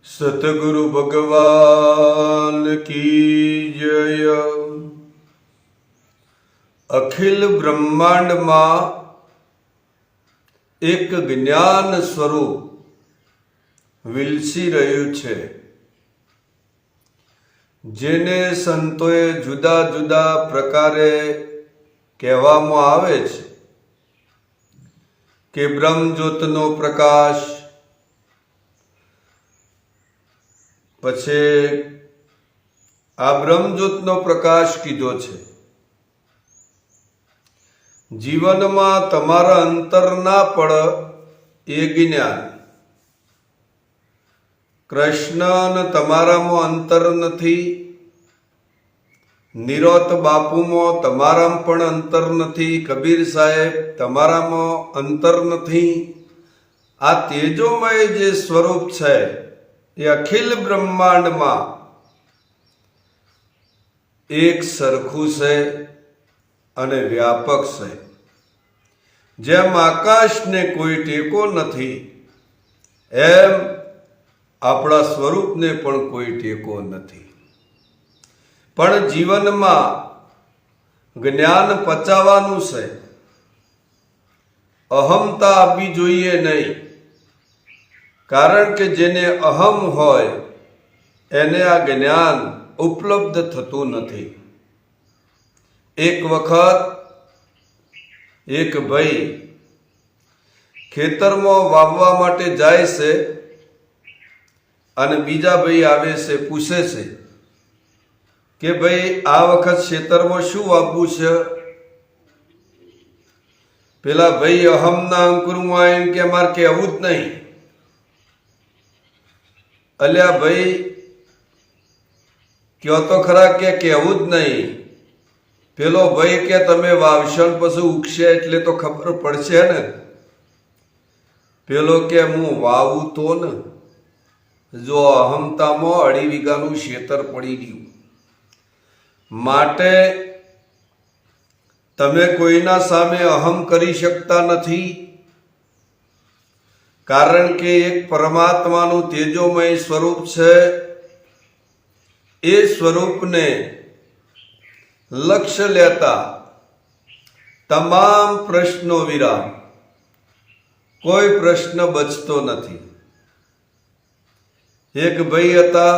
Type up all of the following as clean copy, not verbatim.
સતગુરુ ભગવાન કી જય। અખિલ બ્રહ્માંડમાં એક જ્ઞાન સ્વરૂપ વિલસી રહ્યું છે, જેને સંતોએ જુદા જુદા પ્રકારે કહેવામાં આવે છે કે બ્રહ્મજ્યોતનો પ્રકાશ, પછી આ બ્રહ્મજ્યોતનો પ્રકાશ કીધો છે। જીવનમાં તમારા અંતર ના પડ એ જ્ઞાન। કૃષ્ણ તમારામાં અંતર નથી, નિરોત બાપુમાં તમારામાં પણ અંતર નથી, કબીર સાહેબ તમારામાં અંતર નથી। આ તેજોમય જે સ્વરૂપ છે એ અખિલ બ્રહ્માંડમાં એક સરખું છે અને વ્યાપક છે। જેમ આકાશને કોઈ ટેકો નથી, એમ આપણા સ્વરૂપને પણ કોઈ ટેકો નથી। પણ જીવનમાં જ્ઞાન પચાવવાનું છે, અહમતા આપવી જોઈએ નહીં, કારણ કે જેને અહમ હોય એને આ જ્ઞાન ઉપલબ્ધ થતું નથી। એક વખત એક ભાઈ ખેતરમાં વાવવા માટે જાય છે અને બીજા ભાઈ આવે છે, પૂછે છે કે ભાઈ આ વખત ખેતરમાં શું વાવવું છે? પેલા ભાઈ અહમના અંકુરમાં આવીને કે મારે કહેવું જ નહીં। અલ્યા ભાઈ કયો તો ખરા કે કહેવું જ નહીં। પેલો ભાઈ કે તમે વાવશો પછી ઉગશે એટલે તો ખબર પડશે ને। પેલો કે હું વાવું તો ને, જો અહમતામાં 2.5 વીઘાનું ખેતર પડી ગયું, માટે તમે કોઈના સામે અહમ કરી શકતા નથી, કારણ કે એક પરમાત્માનું તેજોમય સ્વરૂપ છે। એ સ્વરૂપને લક્ષ્ય લેતા તમામ પ્રશ્નો વિરામ, કોઈ પ્રશ્ન બચતો નથી। એક ભાઈ હતા,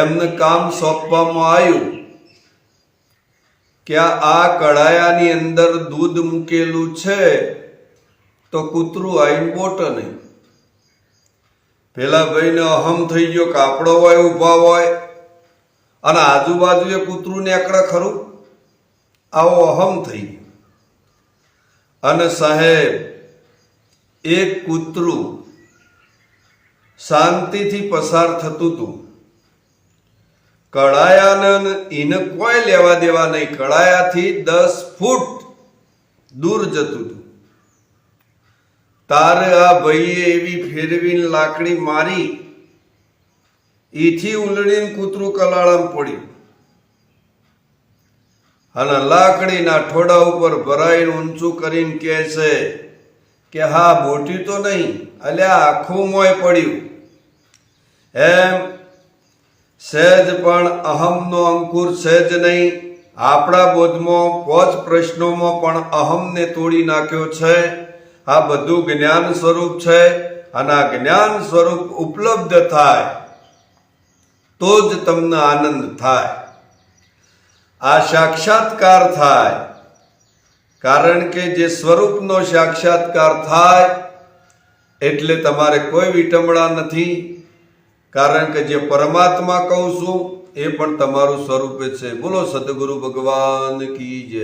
એમને કામ સોંપવામાં આવ્યું કે આ કડાયાની અંદર દૂધ મૂકેલું છે તો કૂતરું આવીને બોટે નહીં। પેલા ભાઈને અહમ થઈ ગયો કે આપણો હોય ઊભા હોય અને આજુબાજુ એ કૂતરું નીકળે ખરું, આવો અહમ થઈ ગયો। અને સાહેબ એક કૂતરું શાંતિથી પસાર થતું હતું, કડાયાને એને કોઈ લેવા દેવા નહીં, કડાયાથી 10 ફૂટ દૂર જતું હતું। તારે આ ભાઈએ એવી ફેરવીને લાકડી મારી, એથી ઉલડીને કૂતરું કલાળામાં પડ્યું અને લાકડીના ઠોડા ઉપર ભરાઈને ઊંચું કરીને કહે છે કે હા બોટ્યું તો નહીં, અલ્યા આખું મોય પડ્યું। એમ સહેજ પણ અહમનો અંકુર સહેજ નહીં। આપણા બોધમાં 5 પ્રશ્નોમાં પણ અહમને તોડી નાખ્યો છે। આ બધું જ્ઞાન સ્વરૂપ છે અને આ જ્ઞાન સ્વરૂપ ઉપલબ્ધ થાય તો જ તમને આનંદ થાય, આ સાક્ષાત્કાર થાય। કારણ કે જે સ્વરૂપનો સાક્ષાત્કાર થાય એટલે તમારે કોઈ વિટંબણા નથી, કારણ કે જે પરમાત્મા કહું છું એ પણ તમારું સ્વરૂપ છે। બોલો સદગુરુ ભગવાન કી જય।